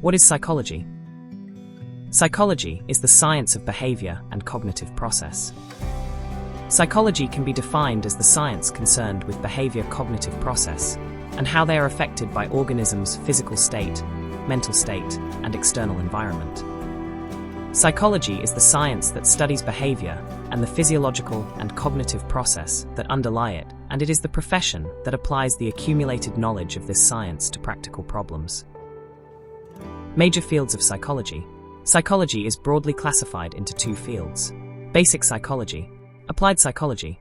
What is psychology? Psychology is the science of behavior and cognitive process. Psychology can be defined as the science concerned with behavior cognitive process and how they are affected by organisms' physical state, mental state, and external environment. Psychology is the science that studies behavior and the physiological and cognitive process that underlie it, and it is the profession that applies the accumulated knowledge of this science to practical problems. Major fields of psychology. Psychology is broadly classified into two fields: basic psychology, applied psychology.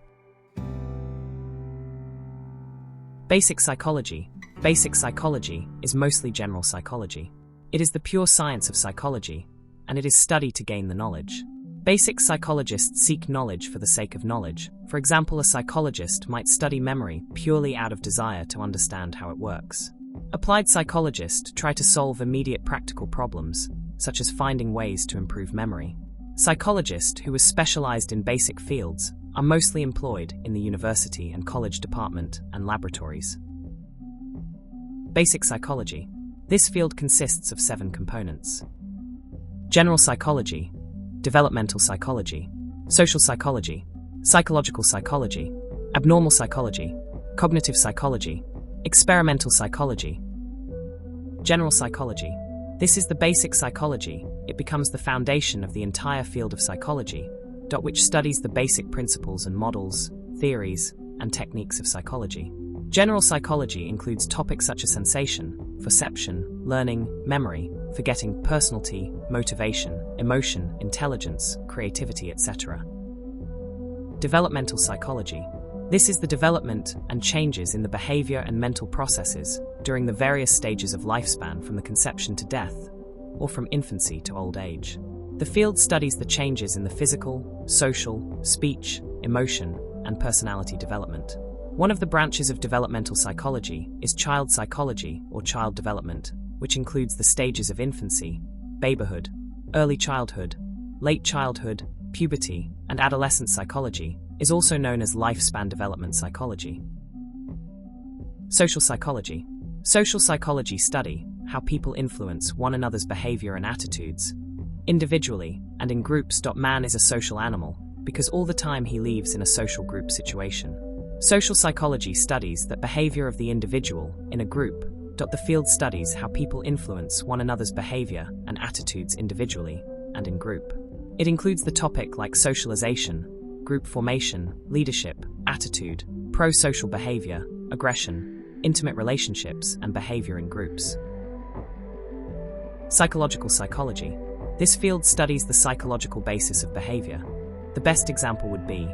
Basic psychology. Basic psychology is mostly general psychology. It is the pure science of psychology, and it is studied to gain the knowledge. Basic psychologists seek knowledge for the sake of knowledge. For example, a psychologist might study memory purely out of desire to understand how it works. Applied psychologists try to solve immediate practical problems, such as finding ways to improve memory. Psychologists who are specialized in basic fields are mostly employed in the university and college department and laboratories. Basic psychology. This field consists of 7 components: general psychology, developmental psychology, social psychology, psychological psychology, abnormal psychology, cognitive psychology, experimental psychology. General psychology. This is the basic psychology. It becomes the foundation of the entire field of psychology, which studies the basic principles and models, theories, and techniques of psychology. General psychology includes topics such as sensation, perception, learning, memory, forgetting, personality, motivation, emotion, intelligence, creativity, etc. Developmental psychology. This is the development and changes in the behavior and mental processes during the various stages of lifespan from the conception to death, or from infancy to old age. The field studies the changes in the physical, social, speech, emotion, and personality development. One of the branches of developmental psychology is child psychology or child development, which includes the stages of infancy, babyhood, early childhood, late childhood, puberty, and adolescent psychology is also known as lifespan development psychology. Social psychology. Social psychology study how people influence one another's behavior and attitudes, individually and in groups. Man is a social animal because all the time he lives in a social group situation. Social psychology studies the behavior of the individual in a group. The field studies how people influence one another's behavior and attitudes individually and in group. It includes the topic like socialization, group formation, leadership, attitude, pro-social behavior, aggression, intimate relationships, and behavior in groups. Psychological psychology. This field studies the psychological basis of behavior. The best example would be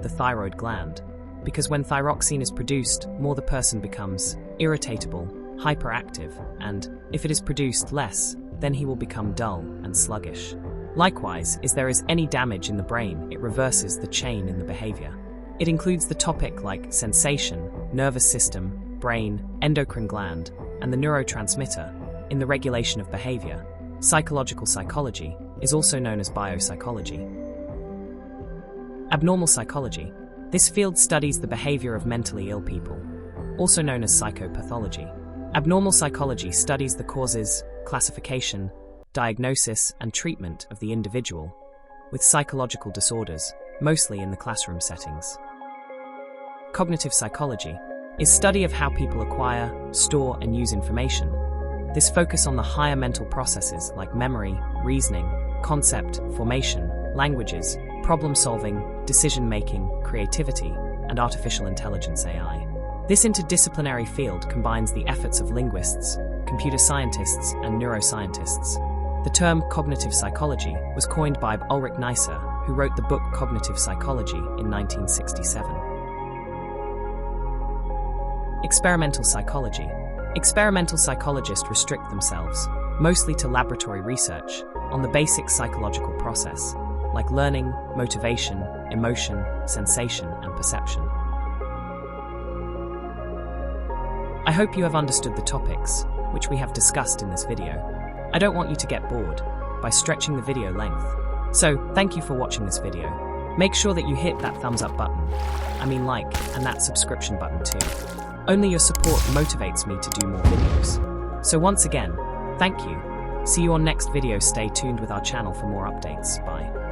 the thyroid gland, because when thyroxine is produced, more the person becomes irritable, hyperactive, and, if it is produced less, then he will become dull and sluggish. Likewise, if there is any damage in the brain, it reverses the chain in the behavior. It includes the topic like sensation, nervous system, brain, endocrine gland, and the neurotransmitter in the regulation of behavior. Psychological psychology is also known as biopsychology. Abnormal psychology. This field studies the behavior of mentally ill people, also known as psychopathology. Abnormal psychology studies the causes, classification, diagnosis, and treatment of the individual with psychological disorders, mostly in the classroom settings. Cognitive psychology is study of how people acquire, store, and use information. This focus on the higher mental processes like memory, reasoning, concept formation, languages, problem-solving, decision-making, creativity, and artificial intelligence (AI). This interdisciplinary field combines the efforts of linguists, computer scientists, and neuroscientists. The term cognitive psychology was coined by Ulrich Neisser, who wrote the book Cognitive Psychology in 1967. Experimental psychology. Experimental psychologists restrict themselves, mostly to laboratory research, on the basic psychological process, like learning, motivation, emotion, sensation, and perception. I hope you have understood the topics, which we have discussed in this video. I don't want you to get bored by stretching the video length. So, thank you for watching this video. Make sure that you hit that thumbs up button, like, and that subscription button too. Only your support motivates me to do more videos. So once again, thank you, See you on next video. Stay tuned with our channel for more updates. Bye.